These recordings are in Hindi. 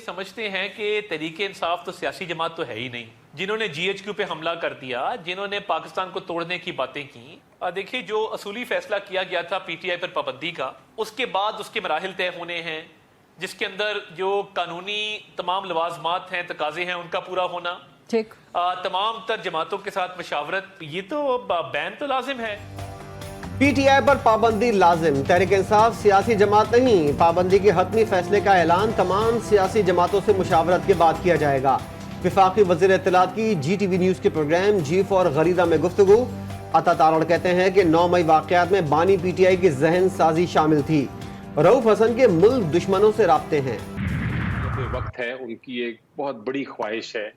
समझते हैं कि तहरीके इंसाफ तो सियासी जमात तो है ही नहीं, जिन्होंने GHQ पे हमला कर दिया, जिन्होंने पाकिस्तान को तोड़ने की बातें की। देखिए, जो असूली फैसला किया गया था PTI पर पाबंदी का, उसके बाद उसके मराहिल तय होने हैं, जिसके अंदर जो कानूनी तमाम लवाजमात हैं, तकाजे हैं, उनका पूरा होना, ठीक, तमाम तर जमातों के साथ मशावरत, ये तो बैन तो लाजिम है। PTI पर पाबंदी लाजिम, तहरीक इंसाफ सियासी जमात नहीं, पाबंदी के हतमी फैसले का ऐलान तमाम सियासी जमातों से मुशावरत के बाद किया जाएगा। विफाकी वज़ीर इत्तलात की GTV न्यूज़ के प्रोग्राम जीफ और गरीदा में गुफ्तगू। अता तारड़ कहते हैं कि 9 मई वाक़यात में बानी PTI की जहन साजी शामिल थी। रऊफ हसन के मुल्क दुश्मनों से राब्ते हैं। वक्त है, उनकी एक बहुत बड़ी ख्वाहिश है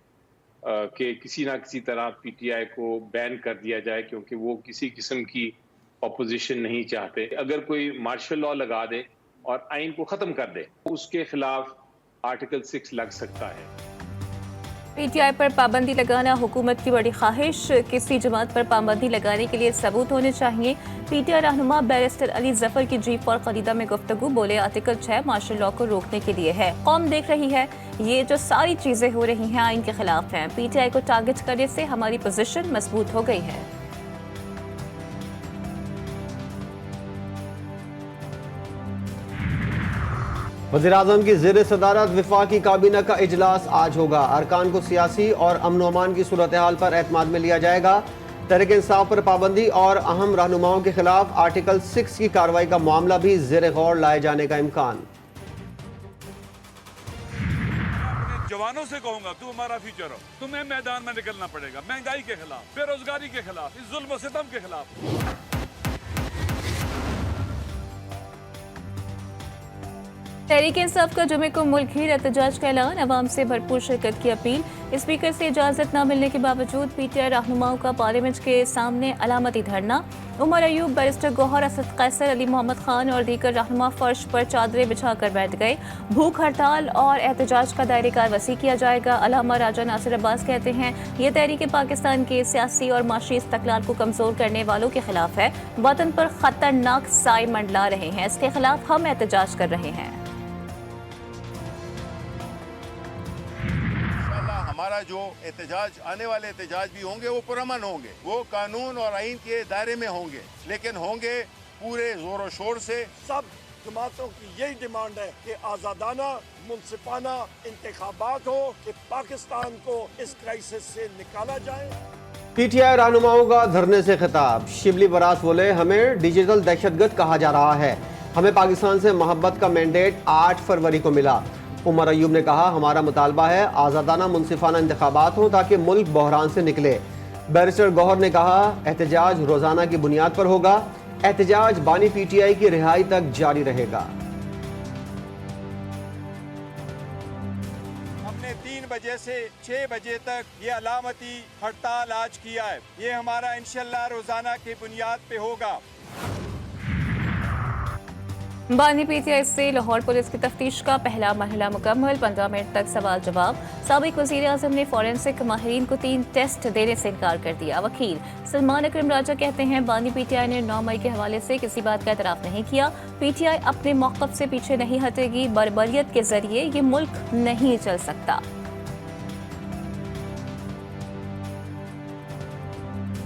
कि किसी ना किसी तरह PTI को बैन कर दिया जाए, क्योंकि वो किसी किस्म की अपोजिशन नहीं चाहते। अगर कोई मार्शल लॉ लगा दे और आइन को ख़त्म कर दे, उसके खिलाफ आर्टिकल 6 लग सकता है। PTI पर पाबंदी लगाना हुकूमत की बड़ी ख्वाहिश, किसी जमात पर पाबंदी लगाने के लिए सबूत होने चाहिए। PTI रहनुमा बैरिस्टर अली जफर की जीप और खरीदा में गुफ्तगू, बोले आर्टिकल 6 मार्शल लॉ को रोकने के लिए है। कौम देख रही है, ये जो सारी चीजें हो रही हैं आइन के खिलाफ हैं। PTI को टारगेट करने से हमारी पोजीशन मजबूत हो गई है। वज़ीर-ए-आज़म की ज़ेर सदारत वफाकी काबीना का इजलास आज होगा। अरकान को सियासी और अमन व अमान की सूरत हाल पर एतमाद में लिया जाएगा। तहरीक इंसाफ पर पाबंदी और अहम रहनुमाओं के खिलाफ आर्टिकल 6 की कार्रवाई का मामला भी ज़ेर गौर लाए जाने का इम्कान। जवानों से कहूंगा, तू हमारा फ्यूचर हो, तुम्हें मैदान में निकलना पड़ेगा, महंगाई के खिलाफ, बेरोजगारी के खिलाफ, इस जुल्म सितम के खिलाफ। तहरीक इंसाफ का जुमे को मुल्क भर एहतजाज का ऐलान, अवाम से भरपूर शिरकत की अपील। स्पीकर से इजाजत न मिलने के बावजूद PTI रहनुमाओं का पार्लियामेंट के सामने अलामती धरना। उमर अयूब, बैरिस्टर गौहर, असद कैसर, अली मोहम्मद खान और दीगर रहनुमा फर्श पर चादरें बिछाकर बैठ गए। भूख हड़ताल और एहतजाज का दायरेकार वसी किया जाएगा। अल्लामा राजा नासिर अब्बास कहते हैं, ये तहरीक पाकिस्तान के सियासी और माशी इस्तक़लाल को कमजोर करने वालों के खिलाफ है। वतन पर खतरनाक साए मंडला रहे हैं, इसके खिलाफ हम एहतजाज कर रहे हैं। हमारा जो एहतजाज, आने वाले एहतजाज भी होंगे, वो पुरअमन होंगे, वो कानून और आइन के दायरे में होंगे, लेकिन होंगे पूरे जोर शोर से। सब जमातों की यही डिमांड है कि आज़ादाना मुनसिफाना इंतखाबात हो, कि पाकिस्तान को इस क्राइसिस से निकाला जाए। PTI रहनुमाओं का धरने से खिताब। शिबली बरास बोले, हमें डिजिटल दहशतगर्द कहा जा रहा है, हमें पाकिस्तान से मोहब्बत का मैंडेट 8 फरवरी को मिला। उमर अयूब ने कहा, हमारा मुतालबा है आज़ादाना मुनसिफाना इंतखाबात हो ताकि मुल्क बहरान से निकले। बैरिस्टर गौहर ने कहा, एहतजाज रोजाना की बुनियाद पर होगा, एहतजाज बानी PTI की रिहाई तक जारी रहेगा। हमने 3 बजे से 6 बजे तक ये अलामती हड़ताल आज किया है, ये हमारा इंशाअल्लाह रोजाना की बुनियाद पे होगा। बानी PTI से लाहौर पुलिस की तफ्तीश का पहला मरहला मुकम्मल, 15 मिनट तक सवाल जवाब। साबिक वज़ीर आज़म ने फॉरेंसिक माहिरीन को 3 टेस्ट देने से इनकार कर दिया। वकील सलमान अकरम राजा कहते हैं, बानी PTI ने 9 मई के हवाले से किसी बात का एतराफ़ नहीं किया। PTI अपने मौक़िफ़ से पीछे नहीं हटेगी, बर्बरियत के जरिए ये मुल्क नहीं चल सकता।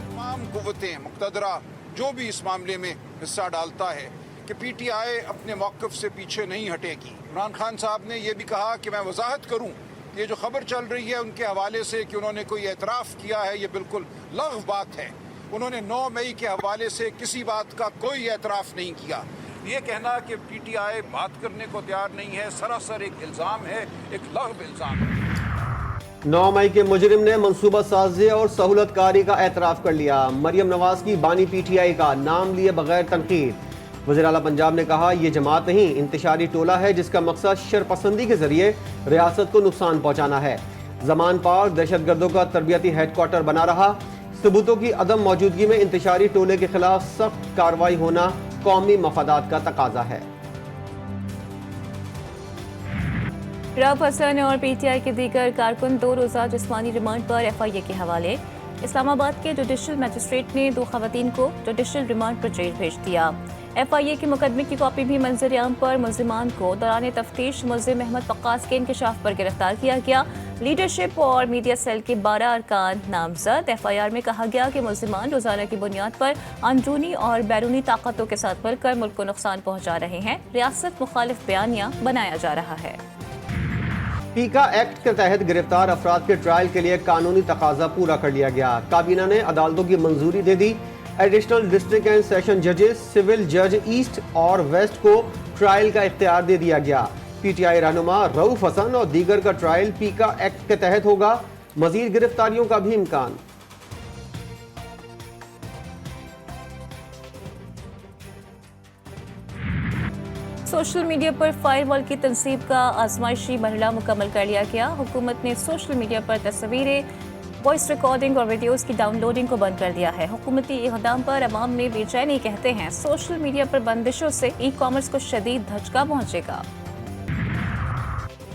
तमाम कुव्वतें मुक़्तदरा जो भी इस मामले में हिस्सा डालता है कि PTI अपने मौक़िफ़ से पीछे नहीं हटेगी। इमरान खान साहब ने यह भी कहा कि मैं वजाहत करूं, ये जो खबर चल रही है उनके हवाले से कि उन्होंने कोई एतराफ़ किया है, ये बिल्कुल लग़्व बात है। उन्होंने 9 मई के हवाले से किसी बात का कोई एतराफ़ नहीं किया। ये कहना कि PTI बात करने को तैयार नहीं है, सरासर एक इल्ज़ाम है, एक लग़्व इल्ज़ाम है। 9 मई के मुजरिम ने मनसूबा साजी और सहूलतकारी का एतराफ़ कर लिया। मरियम नवाज की बानी PTI का नाम लिए बगैर तनकीद। वज़ीर आला पंजाब ने कहा, यह जमात नहीं, इंतशारी टोला है जिसका मकसद शरपसंदी के जरिए रियासत को नुकसान पहुँचाना है। जमान पार्क दहशतगर्दों का तरबियती हेडक्वार्टर बना रहा। सबूतों की अदम मौजूदगी में इंतशारी टोले के खिलाफ सख्त कार्रवाई होना कौमी मफादात का तकाजा है। रऊफ हसन और PTI के दीगर कारकुन 2 रोज़ा जिस्मानी रिमांड पर FIA के हवाले। इस्लामाबाद के जुडिशल मजिस्ट्रेट ने 2 खवातीन को जुडिशल रिमांड पर जेल भेज दिया। FIA के मुकदमे की कॉपी भी मंजर आम पर मुलजिमान को दौरान तफ्तीश मुलजिम अहमद वक्कास के इंकशाफ पर गिरफ्तार किया गया। लीडरशिप और मीडिया सेल के 12 अरकान नामजद। FIR में कहा गया कि मुलजिमान रोजाना की बुनियाद पर अंदरूनी और बैरूनी ताकतों के साथ मिलकर मुल्क को नुकसान पहुंचा रहे हैं। रियासत मुखालिफ बयानिया बनाया जा रहा है। पीका एक्ट के तहत गिरफ्तार अफराद के ट्रायल के लिए कानूनी तकाजा पूरा कर लिया गया। काबीना ने अदालतों की मंजूरी दे दी। एडिशनल डिस्ट्रिक्ट एंड सेशन जजेस, सिविल जज ईस्ट और वेस्ट को ट्रायल का इख्तियार दे दिया गया। PTI रहनुमा रऊफ हसन और दीगर का ट्रायल पीका एक्ट के तहत होगा। मजीद गिरफ्तारियों का भी इम्कान। सोशल मीडिया पर फायरवॉल की तनसीब का आजमाइशी मरहला मुकम्मल कर लिया गया। हुकूमत ने सोशल मीडिया पर तस्वीरें, वॉइस रिकॉर्डिंग और वीडियोस की डाउनलोडिंग को बंद कर दिया है। हुकूमती इक़दाम पर अवाम में बेचैनी कहते हैं। सोशल मीडिया पर बंदिशों से ई-कॉमर्स को शदीद धचका पहुंचेगा।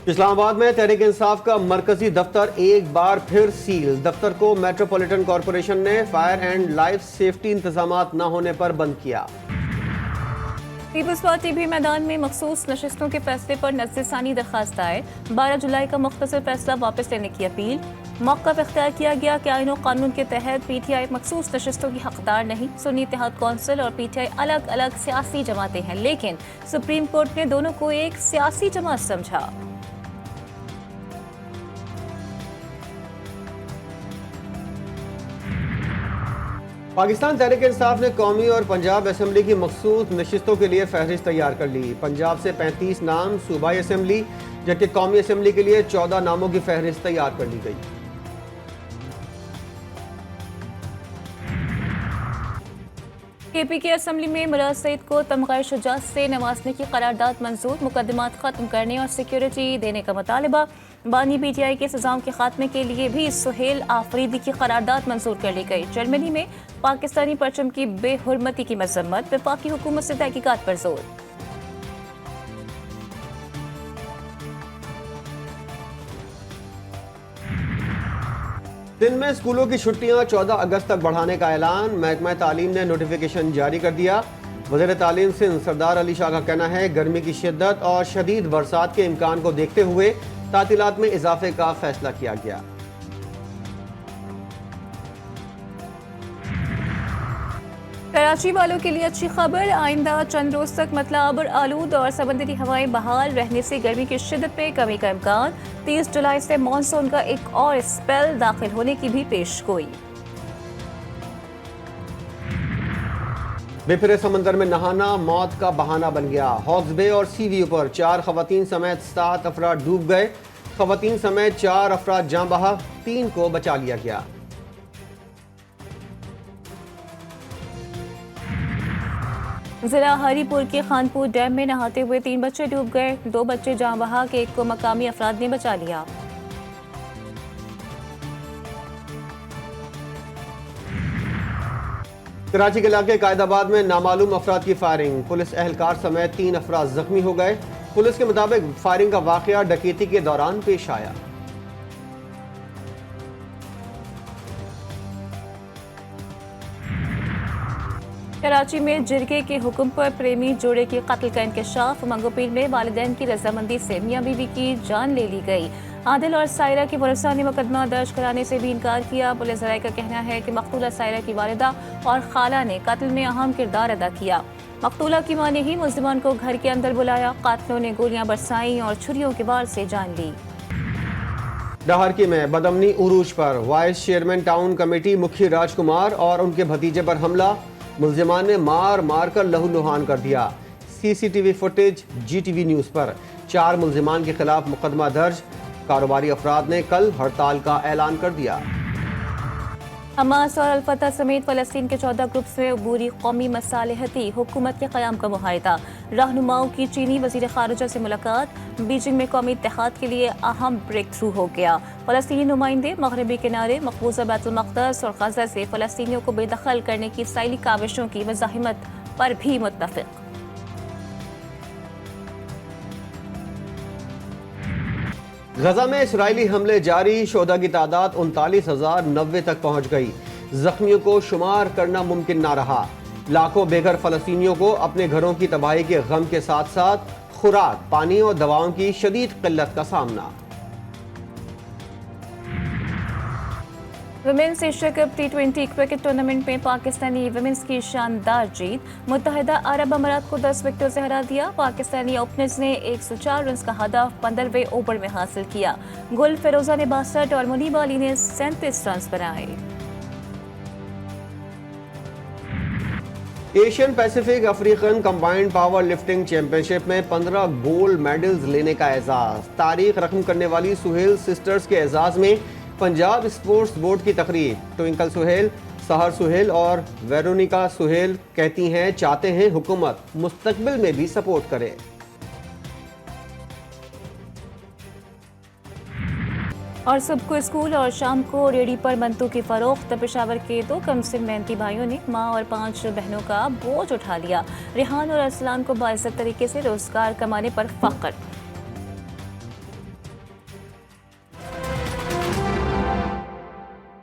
इस्लामाबाद में तहरीक इंसाफ का मरकजी दफ्तर एक बार फिर सील। दफ्तर को मेट्रोपॉलिटन कॉरपोरेशन ने फायर एंड लाइफ सेफ्टी इंतजामात न होने पर बंद किया। पीपल्स पार्टी भी मैदान में मखसूस नशिस्तों के फैसले पर नज़रसानी दरखास्त आए। 12 जुलाई का मुख्तसर फैसला वापस लेने की अपील। मौक़िफ़ इख्तियार किया गया कि आईन और कानून के तहत PTI मखसूस नशिस्तों की हकदार नहीं। सुन्नी इत्तेहाद कौंसिल और PTI अलग अलग सियासी जमातें हैं, लेकिन सुप्रीम कोर्ट ने दोनों को एक सियासी जमात समझा। पाकिस्तान तहरीक इंसाफ ने कौमी और पंजाब असम्बली की मखसूस नशिस्तों के लिए फहरिस्त तैयार कर ली। पंजाब से 35 नाम सूबाई असम्बली, जबकि कौमी असम्बली के लिए 14 नामों की फहरिस्त तैयार कर ली गई। KP की असम्बली में मुराद सईद को तमगा शुजात से नवाजने की करारदाद मंजूर। मुकदमात खत्म करने और सिक्योरिटी देने का मुतालबा। बानी PTI के सजाओं के खात्मे के लिए भी सुहेल आफरीदी की करारदाद मंजूर कर ली गई। जर्मनी में पाकिस्तानी परचम की बेहुरमती की मजम्मत। वफाकी हुकूमत से तहकीकात पर जोर। दिन में स्कूलों की छुट्टियां 14 अगस्त तक बढ़ाने का ऐलान। महकमा तालीम ने नोटिफिकेशन जारी कर दिया। वज़ीर तालीम सिंध सरदार अली शाह का कहना है, गर्मी की शिद्दत और शदीद बरसात के इम्कान को देखते हुए तातीलात में इजाफे का फैसला किया गया। कराची वालों के लिए अच्छी खबर। आइंदा चंद रोज तक मतलाबर आलूद और समंदरी हवाएं बहाल रहने से गर्मी की शिद्दत में कमी का इम्कान। 30 जुलाई से मानसून का एक और स्पेल दाखिल होने की भी पेशगोई। बेफिरे समंदर में नहाना मौत का बहाना बन गया। हॉक्स बे और सी व्यू पर 4 खवातीन समेत 7 अफराद डूब गए। खवातीन समेत 4 अफराद जान बहा, 3 को बचा लिया गया। जिला हरीपुर के खानपुर डैम में नहाते हुए 3 बच्चे डूब गए। 2 बच्चे जान बहा के 1 को मकामी अफराद ने बचा लिया। कराची के इलाके कायदाबाद में नामालूम अफराद की फायरिंग। पुलिस एहलकार समेत 3 अफराद जख्मी हो गए। पुलिस के मुताबिक फायरिंग का वाकया डकैती के दौरान पेश आया। कराची में जिरगे के हुक्म पर प्रेमी जोड़े के कत्ल का इंकशाफ। मंगोपीर में वालिदैन की रजामंदी से मियां बीवी की जान ले ली गई। आदिल और सायरा की वरसा ने मुकदमा दर्ज कराने से भी इनकार किया। पुलिस ज़राए का कहना है कि मकतूला सायरा की वालिदा और खाला ने कत्ल में अहम किरदार अदा किया। मकतूला की मां ने ही मुल्जिमान को घर के अंदर बुलाया। कातिलों ने गोलियां बरसाई और छुरियों के वार से जान ली। डहारकी में बदमनी उरूज पर वाइस चेयरमैन टाउन कमेटी मुखी राजकुमार और उनके भतीजे पर हमला। मुल्जिमान ने मार मार कर लहूलुहान कर दिया। CCTV फुटेज GTV न्यूज़ पर। 4 मुल्जिमान के खिलाफ मुकदमा दर्ज। कारोबारी अफराद ने कल हड़ताल का ऐलान कर दिया। हमास और अल-फतह समेत फ़लस्तीन के 14 ग्रुप्स में अबूरी कौमी मसालिहती हुकूमत के क़याम का मुआहिदा। रहनुमाओं की चीनी वज़ीर ख़ारिजा से मुलाकात। बीजिंग में कौमी इत्तेहाद के लिए अहम ब्रेक थ्रू हो गया। फ़लस्तीनी नुमाइंदे मगरबी किनारे मकबूजा बैतुल मक़दस और गज़ा से फ़लस्तीनियों को बेदखल करने की इसराइली काविशों की मज़ाहिमत पर भी मुत्तफ़िक़। गजा में इसराइली हमले जारी। शोधा की तादाद 39,090 तक पहुंच गई। जख्मियों को शुमार करना मुमकिन ना रहा। लाखों बेघर फलस्तीनियों को अपने घरों की तबाही के गम के साथ साथ खुराक, पानी और दवाओं की शदीद किल्लत का सामना। Women's Asia cup T20 cricket tournament में पाकिस्तानी वुमेन्स की शानदार जीत। मुत्तहिदा अरब अमारात को 10 विकेटों से हरा दिया। पाकिस्तानी ओपनर्स ने 104 रन का हदफ 15वें ओवर में हासिल किया। गुल फिरोजा ने 62 और मुनीबा अली ने 37 रन बनाए। Asian Pacific African combined power lifting championship में 15 गोल्ड मेडल्स लेने का एजाज। तारीख रकम करने वाली सुहेल सिस्टर्स के एजाज में पंजाब स्पोर्ट्स बोर्ड की तकरीब। ट्विंकल सुहेल, सहर सुहेल और वेरोनिका सुहेल कहती हैं चाहते हैं हुकूमत मुस्तकबिल में भी सपोर्ट करे। और सुबह को स्कूल और शाम को रेडी पर मंतों की फरोख्त। पेशावर के 2 कमसिन मेहनती भाइयों ने माँ और 5 बहनों का बोझ उठा लिया। रिहान और असलान को बाइज्जत तरीके से रोजगार कमाने पर फख्र।